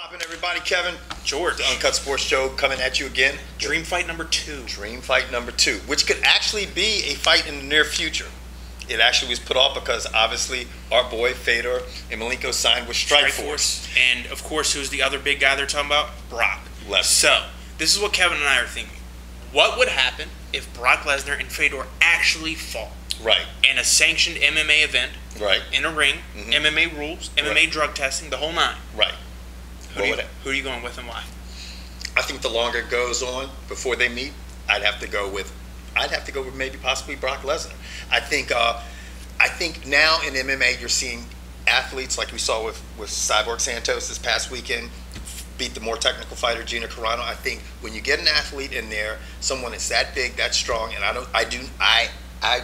Poppin', everybody. Kevin, George, the Uncut Sports Show coming at you again. Dream fight number 2. Dream fight number 2, which could actually be a fight in the near future. It actually was put off because obviously our boy FEDOR EMELIANENKO signed with Strikeforce. And of course, who's the other big guy they're talking about? Brock Lesnar. So this is what Kevin and I are thinking. What would happen if Brock Lesnar and FEDOR actually fought? Right. In a sanctioned MMA event. Right. In a ring. MMA rules. MMA drug testing. The whole 9. Right. Who are you going with and why? I think the longer it goes on before they meet, I'd have to go with maybe possibly Brock Lesnar. I think now in MMA you're seeing athletes like we saw with Cyborg Santos this past weekend beat the more technical fighter Gina Carano. I think when you get an athlete in there, someone that's that big, that strong, and I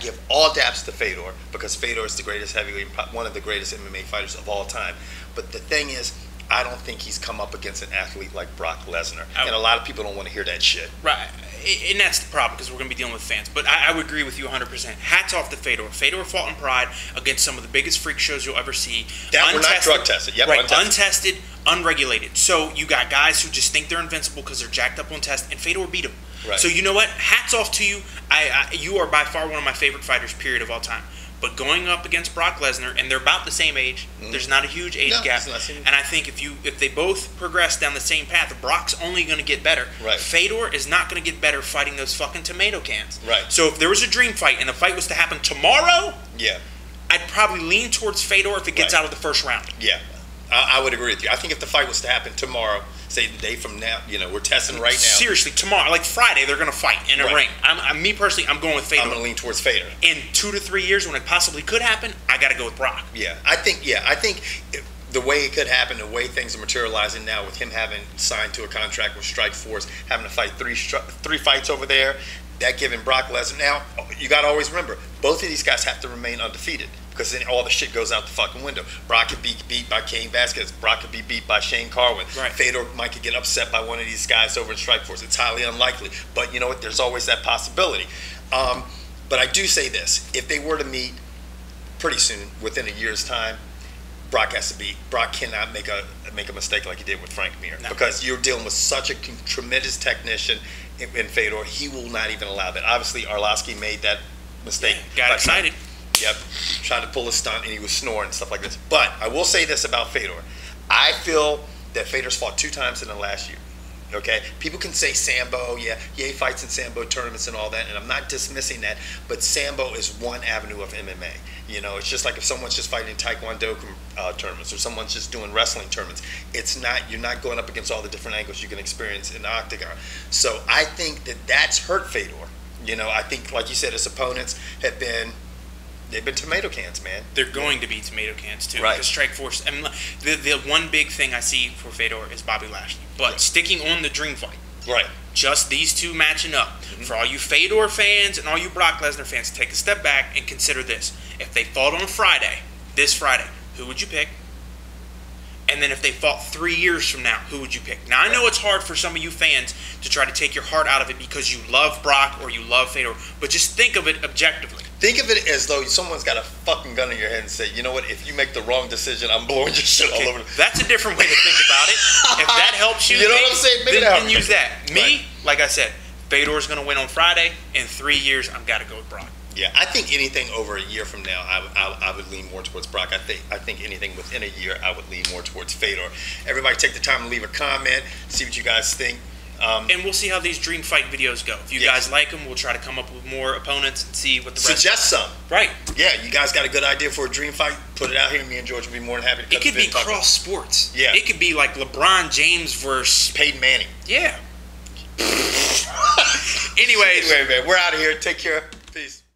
give all daps to FEDOR because FEDOR is the greatest heavyweight, one of the greatest MMA fighters of all time. But the thing is, I don't think he's come up against an athlete like Brock Lesnar. And a lot of people don't want to hear that shit. Right. And that's the problem because we're going to be dealing with fans. But I would agree with you 100%. Hats off to FEDOR. FEDOR fought in Pride against some of the biggest freak shows you'll ever see. That were not drug tested. Yep, right. Untested, unregulated. So you got guys who just think they're invincible because they're jacked up on test, and FEDOR beat them. Right. So you know what? Hats off to you. You are by far one of my favorite fighters, period, of all time. But going up against Brock Lesnar, and they're about the same age, there's not a huge age gap. And I think if they both progress down the same path, Brock's only going to get better. Right. FEDOR is not going to get better fighting those fucking tomato cans. Right. So if there was a dream fight and the fight was to happen tomorrow, yeah, I'd probably lean towards FEDOR if it gets out of the first round. Yeah, I would agree with you. I think if the fight was to happen tomorrow, say the day from now, we're testing right now. Seriously, tomorrow, like Friday, they're going to fight in a ring. Me personally, I'm going with FEDOR. I'm going to lean towards FEDOR. In 2 to 3 years, when it possibly could happen, I got to go with Brock. Yeah, I think the way it could happen, the way things are materializing now, with him having signed to a contract with Strikeforce, having to fight three fights over there, that giving Brock Lesnar. Now, you got to always remember, both of these guys have to remain undefeated, because then all the shit goes out the fucking window. Brock could be beat by Cain Velasquez. Brock could be beat by Shane Carwin. Right. FEDOR might get upset by one of these guys over in Strikeforce. It's highly unlikely, but you know what? There's always that possibility. But I do say this: if they were to meet pretty soon, within a year's time, Brock cannot make a mistake like he did with Frank Mir, because you're dealing with such a tremendous technician in FEDOR. He will not even allow that. Obviously, Arlovsky made that mistake. Got excited. Yep, tried to pull a stunt and he was snoring and stuff like this. But I will say this about FEDOR. I feel that FEDOR's fought 2 times in the last year. Okay? People can say Sambo, yeah, he fights in Sambo tournaments and all that, and I'm not dismissing that, but Sambo is one avenue of MMA. It's just like if someone's just fighting in Taekwondo tournaments, or someone's just doing wrestling tournaments. You're not going up against all the different angles you can experience in the octagon. So I think that's hurt FEDOR. I think, like you said, his opponents they've been tomato cans, man. They're going to be tomato cans too. Right. Because Strikeforce. I mean, the one big thing I see for FEDOR is Bobby Lashley. But sticking on the dream fight, right? Just these two matching up. For all you FEDOR fans and all you Brock Lesnar fans, take a step back and consider this: if they fought on this Friday, who would you pick? And then if they fought 3 years from now, who would you pick? Now, I know it's hard for some of you fans to try to take your heart out of it because you love Brock or you love FEDOR, but just think of it objectively. Think of it as though someone's got a fucking gun in your head and say, you know what, if you make the wrong decision, I'm blowing your shit all over. That's a different way to think about it. If that helps you, you know what I'm saying? Then use that. Me, like I said, FEDOR's going to win on Friday. In 3 years, I've got to go with Brock. Yeah, I think anything over a year from now, I would lean more towards Brock. I think anything within a year, I would lean more towards FEDOR. Everybody take the time to leave a comment, see what you guys think. And we'll see how these dream fight videos go. If you guys like them, we'll try to come up with more opponents and see what the rest. Suggest some. Right. Yeah, you guys got a good idea for a dream fight? Put it out here. Me and George will be more than happy to cut it could be cross sports. Yeah. It could be like LeBron James versus Peyton Manning. Yeah. Anyway, man, we're out of here. Take care.